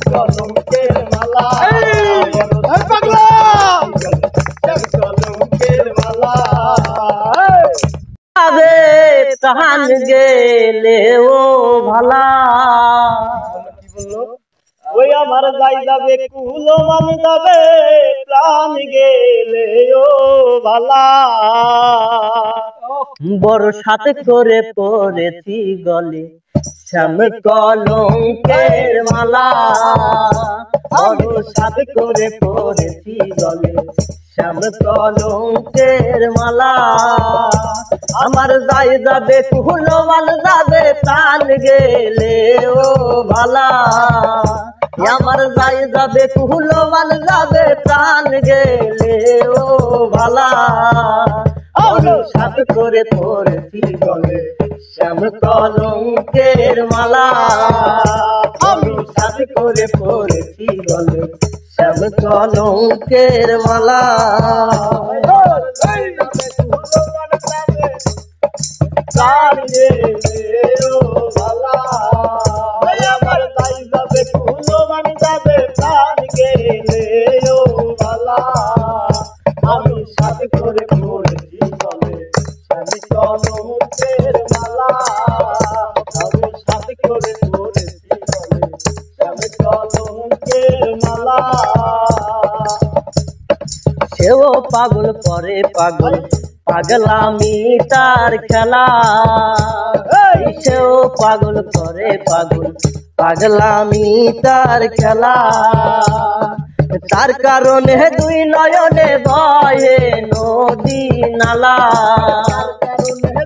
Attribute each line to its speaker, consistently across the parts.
Speaker 1: কলঙ্কের মালা কলঙ্কের মালা
Speaker 2: আবে প্রাণ গেলে ও ভালা
Speaker 1: কি বললো ওই আমার যাই যাবে কুলো মান যাবে প্রাণ গেলে ও ভালা
Speaker 2: বড় সাথে করে পড়েছি গলে শ্যাম কলঙ্কের মালা বড় সাথে করে পড়েছি গলে শ্যাম কলঙ্কের মালা আমার যাই যাবে কুলো মান যাবে প্রাণ গেলে ও ভালা আমার যাই যাবে কুলো মান যাবে প্রাণ গেলে ও ভালা সাথে করে পড়েছি গলে শ্যাম কলঙ্কের মালা সাথে করে পড়েছি গলে শ্যাম কলঙ্কের মালা
Speaker 1: প্রাণ গেলে ও ভালা আমার যাই যাবে কুলো মান যাবে প্রাণ গেলে ও ভালা আমি সাথে করে পড়েছি গলে আমি কলঙ্কের মালা আমি সাথে করে পড়েছি গলে আমি কলঙ্কের মালা
Speaker 2: সেও পাগল করে পাগল পাগলামি তার খেলা সেও পাগল করে পাগল পাগলামি তার খেলা তার কারণে দুই নয়নে বয়ে নদী নালা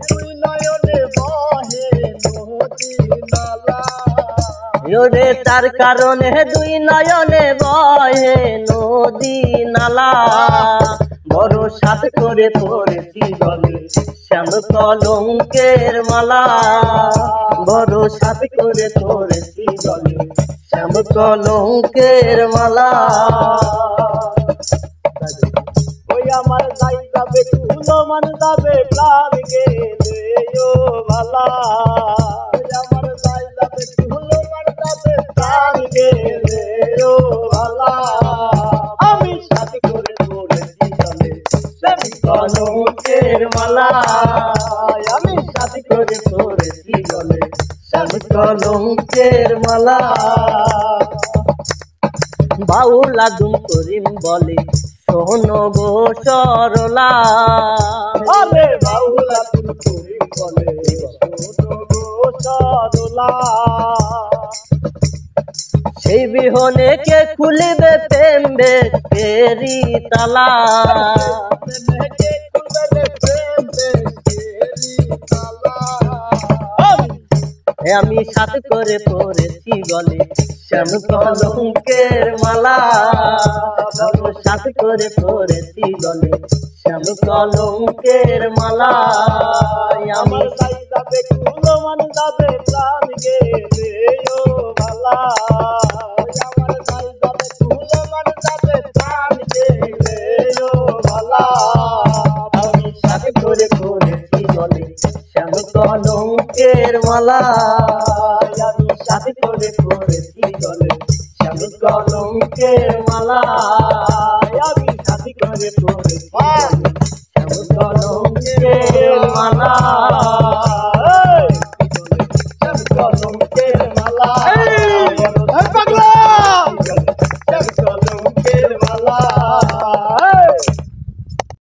Speaker 1: তুই নয়নে বহে নদী নালা
Speaker 2: ওরে তার কারণে দুই নয়নে বয়ে নদী নালা বড় সাথ করে পড়েছি গলে শ্যাম কলঙ্কের মালা বড় সাথ করে পড়েছি গলে শ্যাম কলঙ্কের মালা
Speaker 1: ওই আমার যাই যাবে কুলো মান যাবে প্রাণ গেলে ও ভালা ওই আমার যাই যাবে কুলো মান যাবে প্রাণ গেলে ও ভালা আমি সাথে করে পড়েছি গলে আমি
Speaker 2: কলঙ্কের মালা
Speaker 1: আমি সাথে করে
Speaker 2: পড়েছি গলে শ্যাম কলঙ্কের মালা বাউল আদম করিম বলে শোনো গো সরলা
Speaker 1: বলে বাউলা তুমি করি বলে শোনো গো সরলা
Speaker 2: সেই বিহনে কে খুলিবে প্রেম বেরি তালা
Speaker 1: মেঘে খুলবে প্রেম বেশি তালা
Speaker 2: আমি সাথ করে পড়েছি গলে শ্যাম কলঙ্কের মালা সাথ করে পড়েছি গলে শ্যাম কলঙ্কের মালা
Speaker 1: আমার যাই যাবে কুলো মান যাবে প্রাণ গেলে ও ভালা আমার যাই যাবে কুলো মান যাবে প্রাণ গেলে ও ভালা
Speaker 2: আমি সাথ করে পড়েছি গলে শ্যাম কলঙ্কের মালা আমি সাথ করে পড়েছি গলে শ্যাম কলঙ্কের মালা আমি সাথ করে পড়েছি